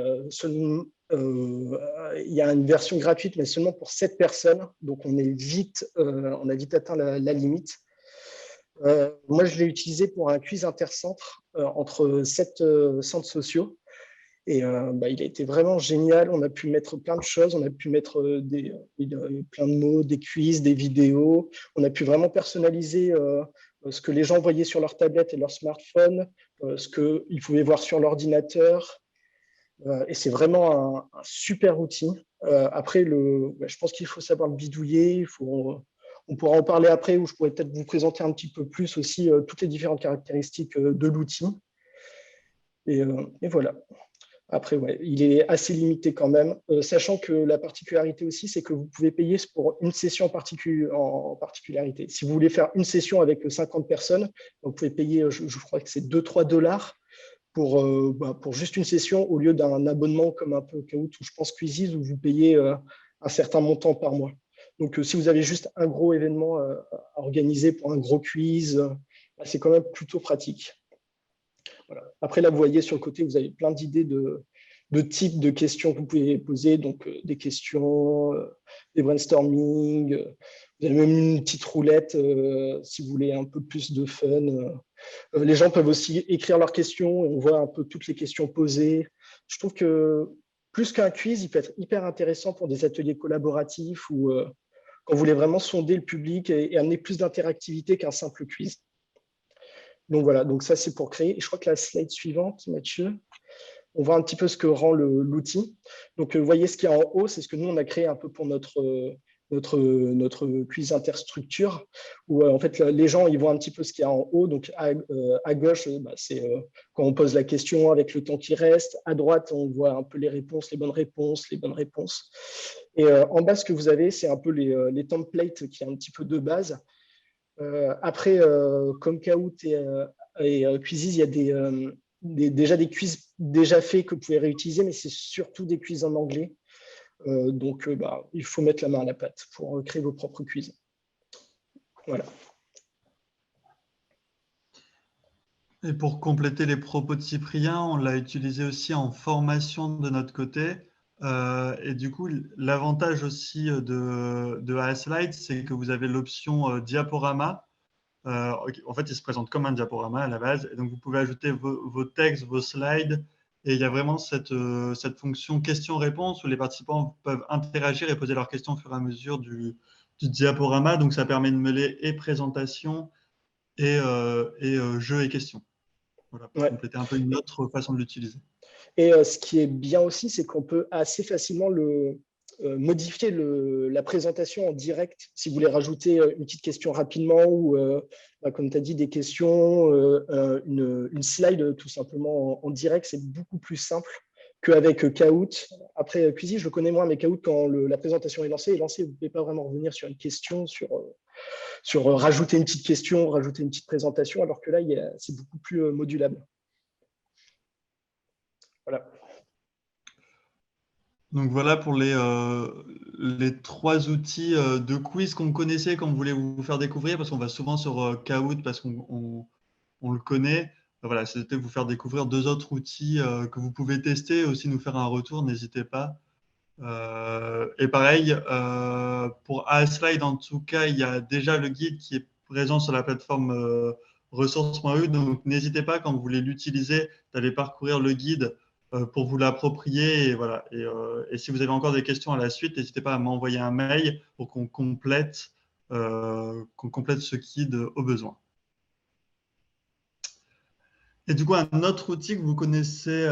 S8: il y a une version gratuite, mais seulement pour 7 personnes. Donc, on a vite atteint la limite. Moi, je l'ai utilisé pour un quiz intercentre entre 7 centres sociaux. Et il a été vraiment génial. On a pu mettre plein de choses. On a pu mettre plein de mots, des quiz, des vidéos. On a pu vraiment personnaliser ce que les gens voyaient sur leur tablette et leur smartphone, ce qu'ils pouvaient voir sur l'ordinateur. Et c'est vraiment un super outil. Après, je pense qu'il faut savoir le bidouiller. On pourra en parler après, où je pourrais peut-être vous présenter un petit peu plus aussi toutes les différentes caractéristiques de l'outil. Et voilà. Après, il est assez limité quand même, sachant que la particularité aussi, c'est que vous pouvez payer pour une session en particularité. Si vous voulez faire une session avec 50 personnes, vous pouvez payer, je crois que c'est 2-3 dollars pour juste une session, au lieu d'un abonnement comme un peu Kahoot ou je pense Quizzes, où vous payez un certain montant par mois. Donc, si vous avez juste un gros événement à organiser pour un gros quiz, c'est quand même plutôt pratique. Voilà. Après, là, vous voyez sur le côté, vous avez plein d'idées de types de questions que vous pouvez poser, donc des questions, des brainstorming. Vous avez même une petite roulette si vous voulez un peu plus de fun. Les gens peuvent aussi écrire leurs questions et on voit un peu toutes les questions posées. Je trouve que plus qu'un quiz, il peut être hyper intéressant pour des ateliers collaboratifs ou quand vous voulez vraiment sonder le public et amener plus d'interactivité qu'un simple quiz. Donc voilà, donc ça c'est pour créer. Et je crois que la slide suivante, Mathieu, on voit un petit peu ce que rend l'outil. Donc vous voyez ce qu'il y a en haut, c'est ce que nous on a créé un peu pour notre quiz interstructure, où en fait les gens ils voient un petit peu ce qu'il y a en haut. Donc à gauche, c'est quand on pose la question avec le temps qui reste. À droite, on voit un peu les réponses, les bonnes réponses. Et en bas, ce que vous avez, c'est un peu les templates qui est un petit peu de base. Après, comme Kahoot et Quizzes, il y a déjà des quiz déjà faits que vous pouvez réutiliser, mais c'est surtout des quiz en anglais. Donc, il faut mettre la main à la pâte pour créer vos propres quiz. Voilà.
S1: Et pour compléter les propos de Cyprien, on l'a utilisé aussi en formation de notre côté. Et du coup, l'avantage aussi de ASLide, c'est que vous avez l'option diaporama. En fait, il se présente comme un diaporama à la base. Et donc, vous pouvez ajouter vos textes, vos slides. Et il y a vraiment cette fonction question-réponse où les participants peuvent interagir et poser leurs questions au fur et à mesure du diaporama. Donc, ça permet de mêler et présentation et jeux et questions. Voilà, pour compléter un peu une autre façon de l'utiliser.
S8: Et ce qui est bien aussi, c'est qu'on peut assez facilement modifier la présentation en direct. Si vous voulez rajouter une petite question rapidement ou, comme tu as dit, des questions, une slide tout simplement en direct, c'est beaucoup plus simple qu'avec Kahoot. Après, Quizy, je le connais moins, mais Kahoot, quand la présentation est lancée, vous ne pouvez pas vraiment revenir sur une question, sur rajouter une petite question, rajouter une petite présentation, alors que là, c'est beaucoup plus modulable. Voilà.
S1: Donc voilà pour les 3 outils de quiz qu'on connaissait, qu'on voulait vous faire découvrir, parce qu'on va souvent sur Kahoot parce qu'on le connaît. Voilà, c'était vous faire découvrir 2 autres outils que vous pouvez tester, aussi nous faire un retour, n'hésitez pas. Et pareil, pour ASLide, en tout cas, il y a déjà le guide qui est présent sur la plateforme ressources.eu, donc n'hésitez pas quand vous voulez l'utiliser d'aller parcourir le guide pour vous l'approprier. Et, voilà. Et si vous avez encore des questions à la suite, n'hésitez pas à m'envoyer un mail pour qu'on complète ce guide au besoin. Et du coup, un autre outil que vous connaissez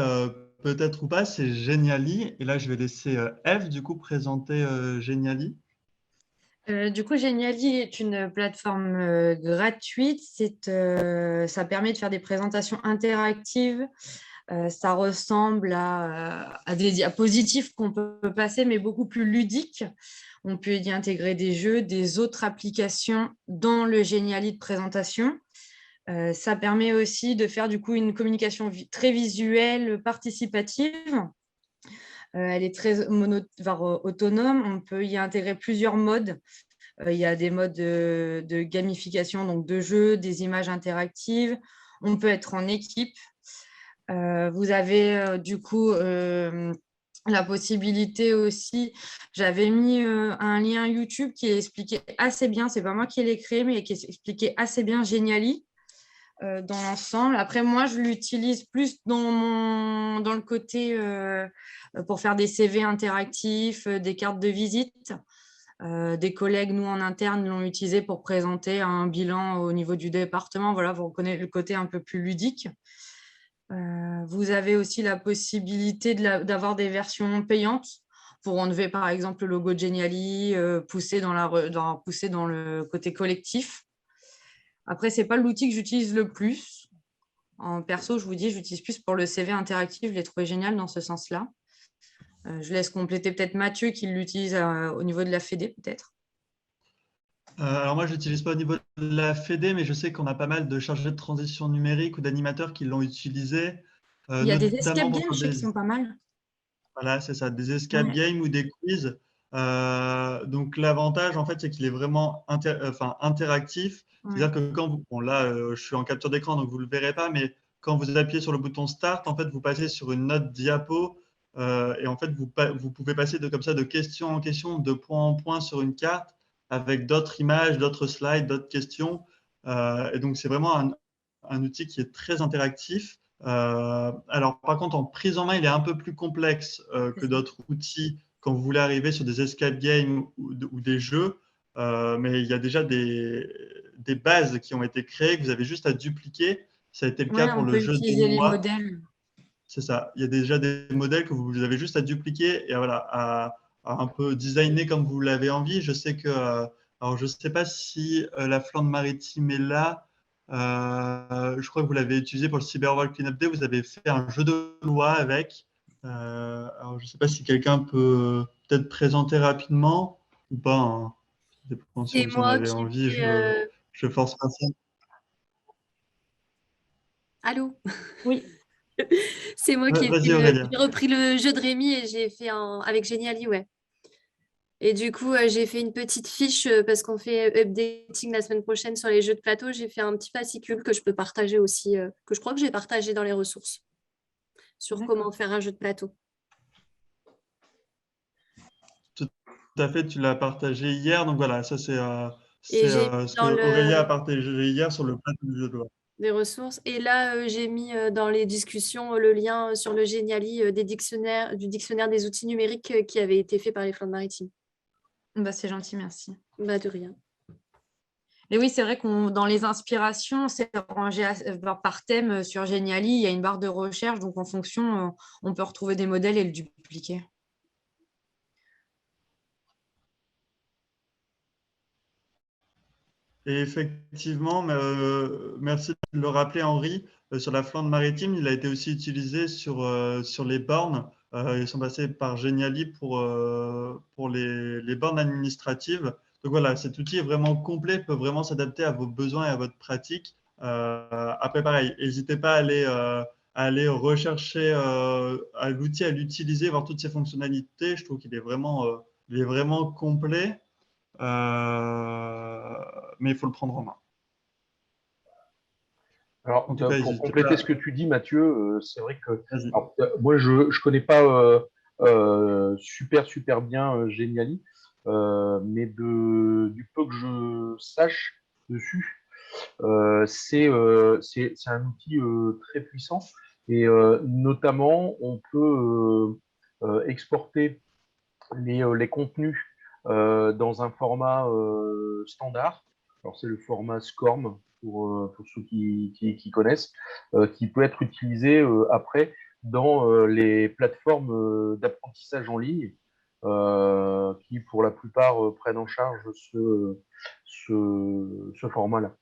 S1: peut-être ou pas, c'est Genially. Et là, je vais laisser Eve, du coup, présenter Genially.
S7: Du coup, Genially est une plateforme gratuite. Ça permet de faire des présentations interactives. Ça ressemble à des diapositives qu'on peut passer, mais beaucoup plus ludiques. On peut y intégrer des jeux, des autres applications dans le Genially de présentation. Ça permet aussi de faire du coup une communication très visuelle, participative. Elle est très autonome. On peut y intégrer plusieurs modes. Il y a des modes de gamification, donc de jeux, des images interactives. On peut être en équipe. Vous avez du coup la possibilité aussi, j'avais mis un lien YouTube qui expliquait assez bien, c'est pas moi qui l'ai créé, mais qui expliquait assez bien Genially. dans l'ensemble. Après, moi, je l'utilise plus dans le côté pour faire des CV interactifs, des cartes de visite. Des collègues, nous, en interne, l'ont utilisé pour présenter un bilan au niveau du département. Voilà, vous reconnaissez le côté un peu plus ludique. Vous avez aussi la possibilité d'avoir des versions payantes pour enlever, par exemple, le logo de Geniali, pousser dans le côté collectif. Après, ce n'est pas l'outil que j'utilise le plus. En perso, je vous dis, j'utilise plus pour le CV interactif. Je l'ai trouvé génial dans ce sens-là. Je laisse compléter peut-être Mathieu qui l'utilise au niveau de la Fédé, peut-être.
S1: Alors moi, je l'utilise pas au niveau de la Fédé, mais je sais qu'on a pas mal de chargés de transition numérique ou d'animateurs qui l'ont utilisé.
S7: Il y a des escape
S1: notamment
S7: games,
S1: pour
S7: je sais, qui sont pas mal.
S1: Voilà, c'est ça, des escape
S7: Ouais.
S1: games ou des quiz. Donc l'avantage, en fait, c'est qu'il est vraiment interactif.
S7: Ouais.
S1: C'est-à-dire que quand vous… Bon, là, je suis en capture d'écran, donc vous ne le verrez pas, mais quand vous appuyez sur le bouton Start, en fait, vous passez sur une note diapo et en fait, vous pouvez passer comme ça de question en question, de point en point sur une carte avec d'autres images, d'autres slides, d'autres questions. Et donc, c'est vraiment un outil qui est très interactif. Alors, par contre, en prise en main, il est un peu plus complexe que d'autres outils quand vous voulez arriver sur des escape games ou des jeux. Mais il y a déjà des bases qui ont été créées que vous avez juste à dupliquer. Ça a été le cas
S7: Ouais,
S1: pour
S7: on
S1: le
S7: peut
S1: jeu
S7: utiliser les
S1: Dénois.
S7: modèles.
S1: C'est ça. Il y a déjà des modèles que vous avez juste à dupliquer et voilà, à un peu designer comme vous l'avez envie. Je sais que, alors je ne sais pas si la Flandre maritime est là. Je crois que vous l'avez utilisé pour le Cyberworld Cleanup Day. Vous avez fait un jeu de loi avec. Alors je ne sais pas si quelqu'un peut peut-être présenter rapidement ou pas, hein. Ça dépend si
S9: C'est
S1: vous en
S9: moi
S1: avez
S9: qui
S1: envie.
S9: fais,
S1: Je force pas ça.
S9: Allô?
S7: Oui.
S9: C'est moi qui ai
S1: Vas-y Aurélien.
S9: j'ai repris le jeu de Rémi et j'ai fait avec Geniali, ouais. Et du coup, j'ai fait une petite fiche parce qu'on fait updating la semaine prochaine sur les jeux de plateau. J'ai fait un petit fascicule que je peux partager aussi, que je crois que j'ai partagé dans les ressources sur comment faire un jeu de plateau.
S1: Tout à fait, tu l'as partagé hier. Donc voilà, ça c'est
S9: Et j'ai mis
S1: ce que
S9: dans
S1: Aurélia a partagé hier sur le plateau du jeu de loi.
S9: des ressources. Et là, j'ai mis dans les discussions le lien sur le Geniali du dictionnaire des outils numériques qui avait été fait par les Flandres Maritimes.
S7: Bah, c'est gentil, merci.
S9: Bah, de rien.
S7: Et oui, c'est vrai qu'on dans les inspirations, c'est rangé par thème sur Geniali. Il y a une barre de recherche, donc en fonction, on peut retrouver des modèles et le dupliquer.
S1: Et effectivement, merci de le rappeler, Henri, sur la Flandre maritime, il a été aussi utilisé sur les bornes. Ils sont passés par Geniali pour les bornes administratives. Donc voilà, cet outil est vraiment complet, peut vraiment s'adapter à vos besoins et à votre pratique. Après, pareil, n'hésitez pas à aller rechercher à l'outil, à l'utiliser, voir toutes ses fonctionnalités. Je trouve qu'il est vraiment complet. Mais il faut le prendre en main.
S3: Alors,
S1: En tout cas,
S3: pour compléter ce que tu dis, Mathieu, c'est vrai que alors, moi, je ne connais pas super bien Geniali, mais du peu que je sache dessus, c'est un outil très puissant et notamment, on peut exporter les contenus dans un format standard. Alors, c'est le format SCORM pour ceux qui connaissent, qui peut être utilisé après dans les plateformes d'apprentissage en ligne qui, pour la plupart, prennent en charge ce format-là.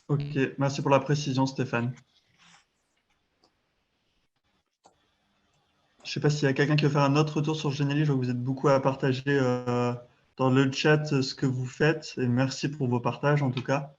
S1: Ok, merci pour la précision, Stéphane. Je ne sais pas s'il y a quelqu'un qui veut faire un autre retour sur Geniali. Je vois que vous êtes beaucoup à partager dans le chat ce que vous faites. Et merci pour vos partages, en tout cas.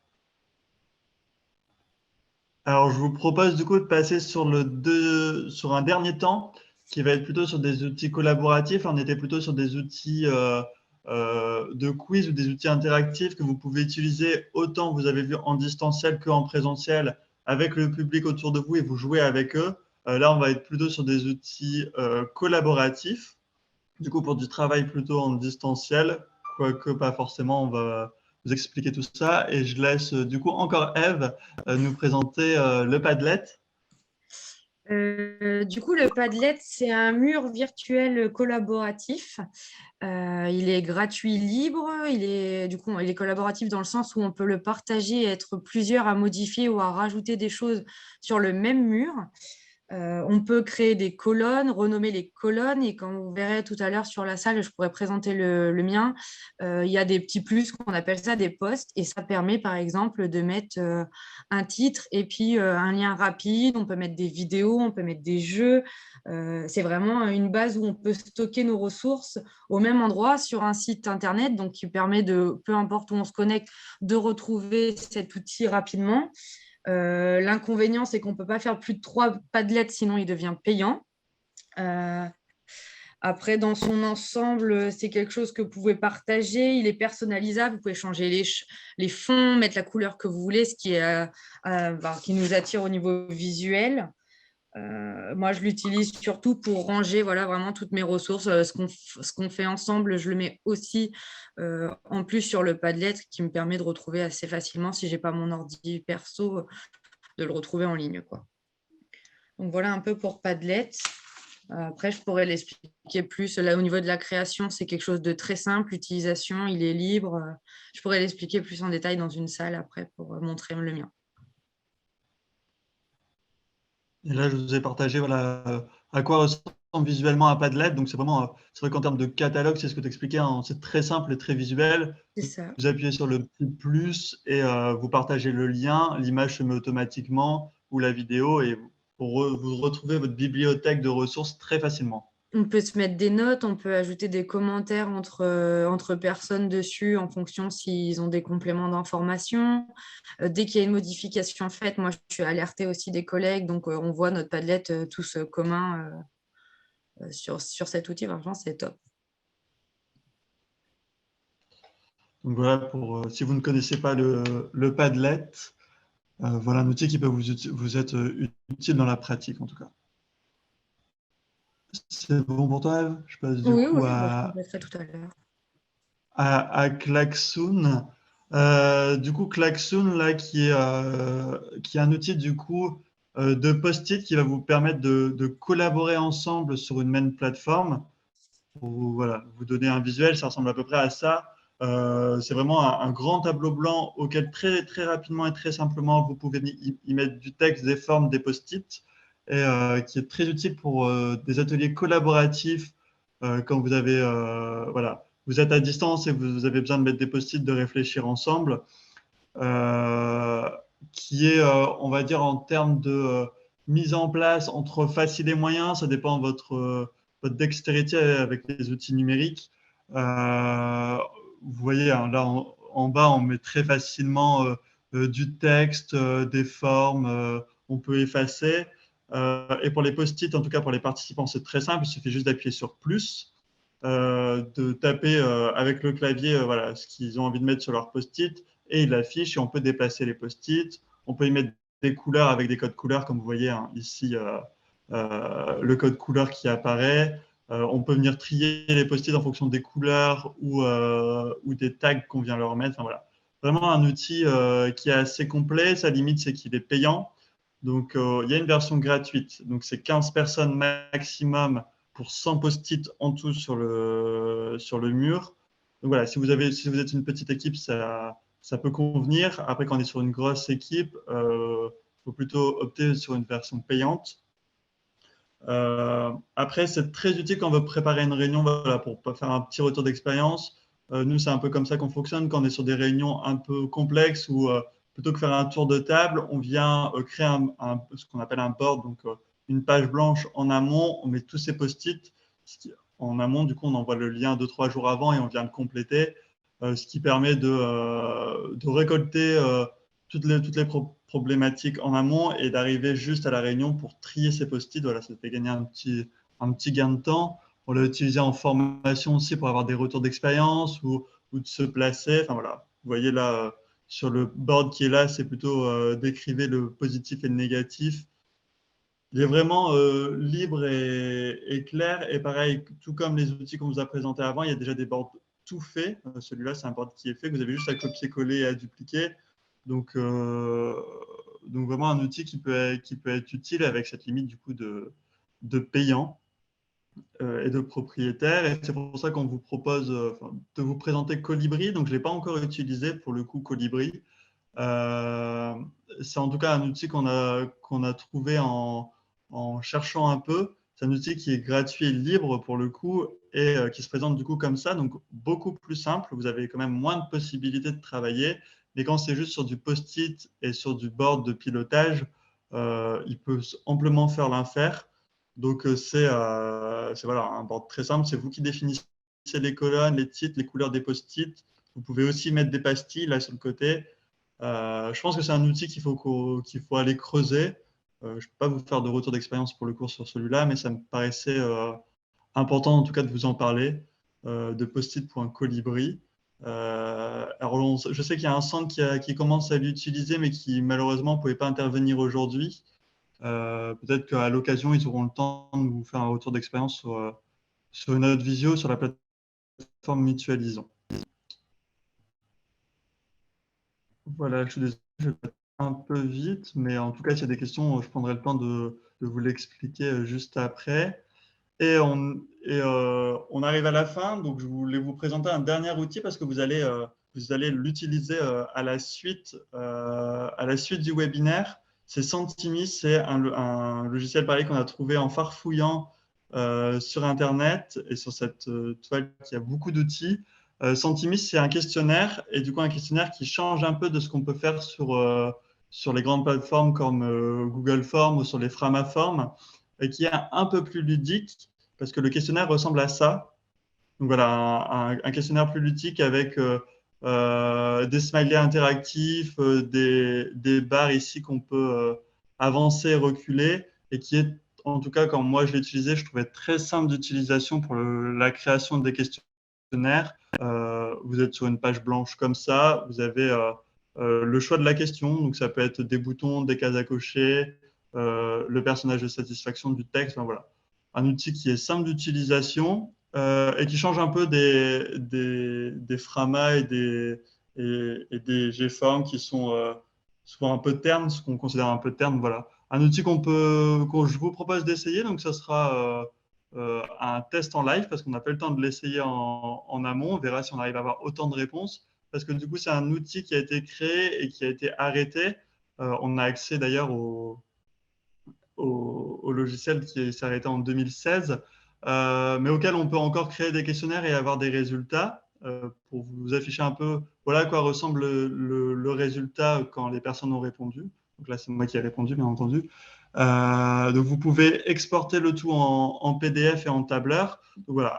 S1: Alors, je vous propose du coup de passer sur un dernier temps qui va être plutôt sur des outils collaboratifs. Là, on était plutôt sur des outils de quiz ou des outils interactifs que vous pouvez utiliser autant, vous avez vu, en distanciel qu'en présentiel avec le public autour de vous et vous jouez avec eux. Là, on va être plutôt sur des outils collaboratifs, du coup pour du travail plutôt en distanciel. quoique pas forcément, on va vous expliquer tout ça. Et je laisse du coup encore Eve nous présenter le Padlet.
S7: Du coup, le Padlet, c'est un mur virtuel collaboratif. Il est gratuit, libre. Il est collaboratif dans le sens où on peut le partager et être plusieurs à modifier ou à rajouter des choses sur le même mur. On peut créer des colonnes, renommer les colonnes, et quand vous verrez tout à l'heure sur la salle, je pourrais présenter le mien, il y a des petits plus qu'on appelle ça des posts, et ça permet par exemple de mettre un titre et puis un lien rapide, on peut mettre des vidéos, on peut mettre des jeux, c'est vraiment une base où on peut stocker nos ressources au même endroit sur un site internet, donc qui permet de, peu importe où on se connecte, de retrouver cet outil rapidement. L'inconvénient, c'est qu'on ne peut pas faire plus de 3 Padlets, sinon il devient payant. Après, dans son ensemble, c'est quelque chose que vous pouvez partager. Il est personnalisable. Vous pouvez changer les fonds, mettre la couleur que vous voulez, ce qui nous attire au niveau visuel. Moi, je l'utilise surtout pour ranger vraiment toutes mes ressources. Ce qu'on fait ensemble, je le mets aussi en plus sur le Padlet, qui me permet de retrouver assez facilement, si je n'ai pas mon ordi perso, de le retrouver en ligne, quoi. Donc voilà un peu pour Padlet. Après, je pourrais l'expliquer plus. Là, au niveau de la création, c'est quelque chose de très simple. L'utilisation, il est libre. Je pourrais l'expliquer plus en détail dans une salle après pour montrer le mien.
S1: Et là, je vous ai partagé à quoi ressemble visuellement un Padlet. Donc, c'est vrai qu'en termes de catalogue, c'est ce que tu expliquais, hein, c'est très simple et très visuel.
S7: C'est ça.
S1: Vous appuyez sur le petit plus et vous partagez le lien. L'image se met automatiquement ou la vidéo et vous retrouvez votre bibliothèque de ressources très facilement.
S7: On peut se mettre des notes, on peut ajouter des commentaires entre personnes dessus en fonction s'ils ont des compléments d'information. Dès qu'il y a une modification faite, moi, je suis alertée aussi des collègues. Donc, on voit notre Padlet tous commun sur cet outil. Franchement, c'est top.
S1: Donc, voilà, si vous ne connaissez pas le Padlet, voilà un outil qui peut vous être utile dans la pratique, en tout cas. C'est bon pour toi, Eve? Je passe du coup
S7: je compléterai tout à l'heure.
S1: à Klaxoon. Du coup, Klaxoon, là, qui est un outil du coup de post-it qui va vous permettre de collaborer ensemble sur une même plateforme. Pour vous donner un visuel, ça ressemble à peu près à ça. C'est vraiment un grand tableau blanc auquel très, très rapidement et très simplement, vous pouvez y mettre du texte, des formes, des post-it, et qui est très utile pour des ateliers collaboratifs quand vous avez, vous êtes à distance et vous avez besoin de mettre des post-it, de réfléchir ensemble, qui est, on va dire, en termes de mise en place entre facile et moyen, ça dépend de votre dextérité avec les outils numériques. Vous voyez, hein, là en bas, on met très facilement du texte, des formes, on peut effacer. Et pour les post-it, en tout cas pour les participants, c'est très simple, il suffit juste d'appuyer sur plus, de taper avec le clavier ce qu'ils ont envie de mettre sur leur post-it, et il affiche, et on peut déplacer les post-it, on peut y mettre des couleurs avec des codes couleurs, comme vous voyez hein, ici, le code couleur qui apparaît. On peut venir trier les post-it en fonction des couleurs ou des tags qu'on vient leur mettre. Enfin, voilà. Vraiment un outil qui est assez complet. Sa limite, c'est qu'il est payant. Donc, il y a une version gratuite. Donc, c'est 15 personnes maximum pour 100 post-it en tout sur le mur. Donc, voilà, si vous êtes une petite équipe, ça peut convenir. Après, quand on est sur une grosse équipe, faut plutôt opter sur une version payante. Après, c'est très utile quand on veut préparer une réunion pour faire un petit retour d'expérience. Nous, c'est un peu comme ça qu'on fonctionne quand on est sur des réunions un peu complexes où plutôt que faire un tour de table, on vient créer ce qu'on appelle un board, donc une page blanche en amont. On met tous ces post-it en amont. Du coup, on envoie le lien 2-3 jours avant et on vient le compléter, ce qui permet de récolter toutes les problématiques en amont et d'arriver juste à la réunion pour trier ces post-it. Voilà, ça fait gagner un petit gain de temps. On l'a utilisé en formation aussi pour avoir des retours d'expérience ou de se placer. Enfin, voilà. Vous voyez là, sur le board qui est là, c'est plutôt d'écrire le positif et le négatif. Il est vraiment libre et clair. Et pareil, tout comme les outils qu'on vous a présentés avant, il y a déjà des boards tout fait. Celui-là, c'est un board qui est fait, que vous avez juste à copier-coller et à dupliquer. Donc vraiment un outil qui peut être utile avec cette limite du coup de payant et de propriétaire. Et c'est pour ça qu'on vous propose de vous présenter Colibri. Donc, je ne l'ai pas encore utilisé pour le coup, Colibri. C'est en tout cas un outil qu'on a trouvé en cherchant un peu. C'est un outil qui est gratuit et libre pour le coup et qui se présente du coup comme ça, donc beaucoup plus simple. Vous avez quand même moins de possibilités de travailler, mais quand c'est juste sur du post-it et sur du board de pilotage, il peut amplement faire l'affaire. Donc c'est voilà, un board très simple, c'est vous qui définissez les colonnes, les titres, les couleurs des post-it. Vous pouvez aussi mettre des pastilles là sur le côté. Je pense que c'est un outil qu'il faut aller creuser. Je ne peux pas vous faire de retour d'expérience pour le cours sur celui-là, mais ça me paraissait important en tout cas de vous en parler, de post-it.colibri. Alors je sais qu'il y a un centre qui commence à l'utiliser, mais qui malheureusement ne pouvait pas intervenir aujourd'hui. Peut-être qu'à l'occasion, ils auront le temps de vous faire un retour d'expérience sur une autre visio, sur la plateforme Mutualisons. Voilà, je suis désolé, je vais un peu vite, mais en tout cas, s'il y a des questions, je prendrai le temps de vous l'expliquer juste après. Et on arrive à la fin, donc je voulais vous présenter un dernier outil parce que vous allez l'utiliser à la suite du webinaire. C'est Centimis, c'est un logiciel pareil qu'on a trouvé en farfouillant sur Internet et sur cette toile qui a beaucoup d'outils. Centimis, c'est un questionnaire et du coup un questionnaire qui change un peu de ce qu'on peut faire sur les grandes plateformes comme Google Forms ou sur les Framaforms et qui est un peu plus ludique parce que le questionnaire ressemble à ça. Donc voilà, un questionnaire plus ludique avec des smileys interactifs, des barres ici qu'on peut avancer, reculer et qui est, en tout cas, quand moi je l'ai utilisé, je trouvais très simple d'utilisation pour la création des questionnaires. Vous êtes sur une page blanche comme ça, vous avez le choix de la question, donc ça peut être des boutons, des cases à cocher, le personnage de satisfaction du texte, enfin, voilà. Un outil qui est simple d'utilisation et qui change un peu des Frama et des GForm qui sont souvent un peu ternes, ce qu'on considère un peu ternes. Voilà. Un outil que je vous propose d'essayer, donc ça sera un test en live parce qu'on n'a pas le temps de l'essayer en amont. On verra si on arrive à avoir autant de réponses parce que du coup, c'est un outil qui a été créé et qui a été arrêté. On a accès d'ailleurs au logiciel qui s'est arrêté en 2016, mais auquel on peut encore créer des questionnaires et avoir des résultats pour vous afficher un peu voilà à quoi ressemble le résultat quand les personnes ont répondu. Donc là, c'est moi qui ai répondu, bien entendu. Donc vous pouvez exporter le tout en PDF et en tableur. Donc voilà,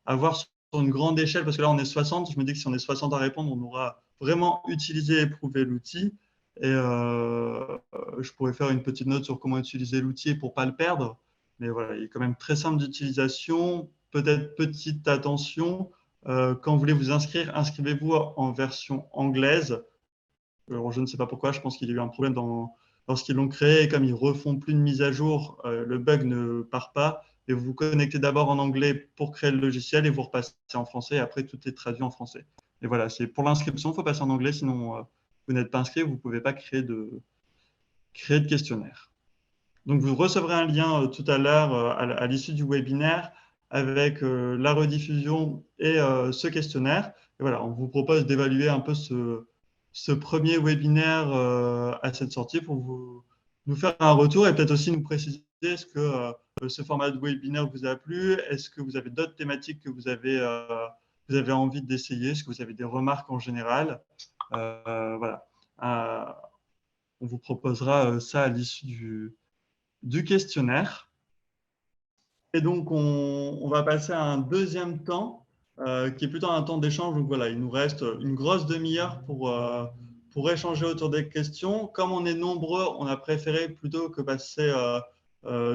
S1: à voir sur une grande échelle, parce que là, on est 60. Je me dis que si on est 60 à répondre, on aura vraiment utilisé et éprouvé l'outil. Et je pourrais faire une petite note sur comment utiliser l'outil pour ne pas le perdre. Mais voilà, il est quand même très simple d'utilisation. Peut-être petite attention, quand vous voulez vous inscrire, inscrivez-vous en version anglaise. Alors, je ne sais pas pourquoi, je pense qu'il y a eu un problème lorsqu'ils l'ont créé. Et comme ils ne refont plus de mise à jour, le bug ne part pas. Et vous vous connectez d'abord en anglais pour créer le logiciel et vous repassez en français. Et après, tout est traduit en français. Et voilà, c'est pour l'inscription, il faut passer en anglais, sinon vous n'êtes pas inscrit, vous ne pouvez pas créer de questionnaire. Donc, vous recevrez un lien tout à l'heure à l'issue du webinaire avec la rediffusion et ce questionnaire. Et voilà, on vous propose d'évaluer un peu ce premier webinaire à cette sortie pour nous faire un retour et peut-être aussi nous préciser est-ce que ce format de webinaire vous a plu? Est-ce que vous avez d'autres thématiques que vous avez envie d'essayer? Est-ce que vous avez des remarques en général? Voilà. On vous proposera ça à l'issue du questionnaire. Et donc, on va passer à un deuxième temps qui est plutôt un temps d'échange. Donc voilà, il nous reste une grosse demi-heure pour échanger autour des questions. Comme on est nombreux, on a préféré plutôt que passer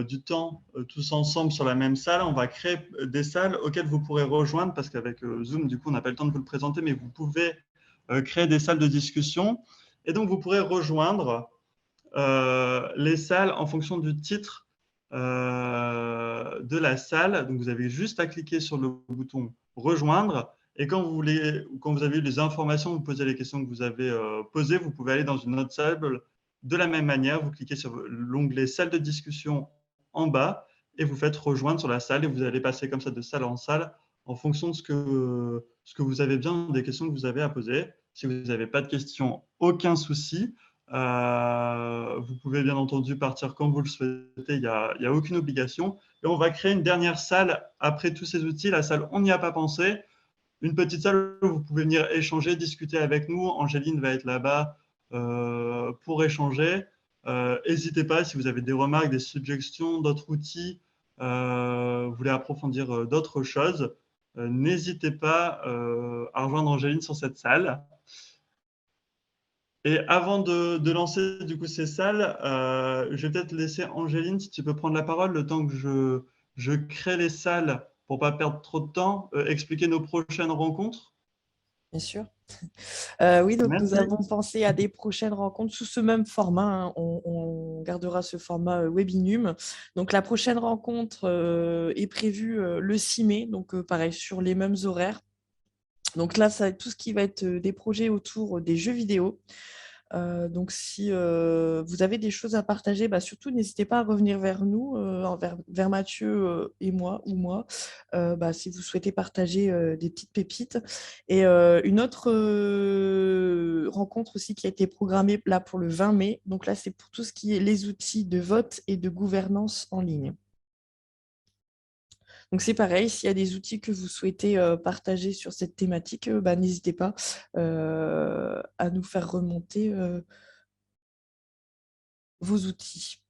S1: du temps tous ensemble sur la même salle, on va créer des salles auxquelles vous pourrez rejoindre parce qu'avec Zoom, du coup, on n'a pas le temps de vous le présenter, mais vous pouvez créer des salles de discussion. Et donc, vous pourrez rejoindre les salles en fonction du titre de la salle. Donc, vous avez juste à cliquer sur le bouton « Rejoindre » Et quand vous avez eu les informations, vous posez les questions que vous avez posées, vous pouvez aller dans une autre salle. De la même manière, vous cliquez sur l'onglet salle de discussion en bas et vous faites rejoindre sur la salle et vous allez passer comme ça de salle en salle en fonction de ce que vous avez bien, des questions que vous avez à poser. Si vous n'avez pas de questions, aucun souci. Vous pouvez bien entendu partir quand vous le souhaitez, il n'y a aucune obligation. Et on va créer une dernière salle après tous ces outils, la salle On n'y a pas pensé. Une petite salle où vous pouvez venir échanger, discuter avec nous. Angéline va être là-bas pour échanger. N'hésitez pas si vous avez des remarques, des suggestions, d'autres outils, vous voulez approfondir d'autres choses, n'hésitez pas à rejoindre Angéline sur cette salle. Et avant de lancer du coup ces salles, je vais peut-être laisser Angéline, si tu peux prendre la parole, le temps que je crée les salles pour ne pas perdre trop de temps, expliquer nos prochaines rencontres.
S10: Bien sûr. Oui, donc nous avons pensé à des prochaines rencontres sous ce même format, hein. On gardera ce format Webinum. Donc la prochaine rencontre est prévue le 6 mai, donc pareil, sur les mêmes horaires. Donc là, ça va être tout ce qui va être des projets autour des jeux vidéo. Donc si vous avez des choses à partager, surtout n'hésitez pas à revenir vers nous, vers Mathieu et moi, si vous souhaitez partager des petites pépites. Et une autre rencontre aussi qui a été programmée là pour le 20 mai. Donc là, c'est pour tout ce qui est les outils de vote et de gouvernance en ligne. Donc, c'est pareil, s'il y a des outils que vous souhaitez partager sur cette thématique, n'hésitez pas à nous faire remonter vos outils.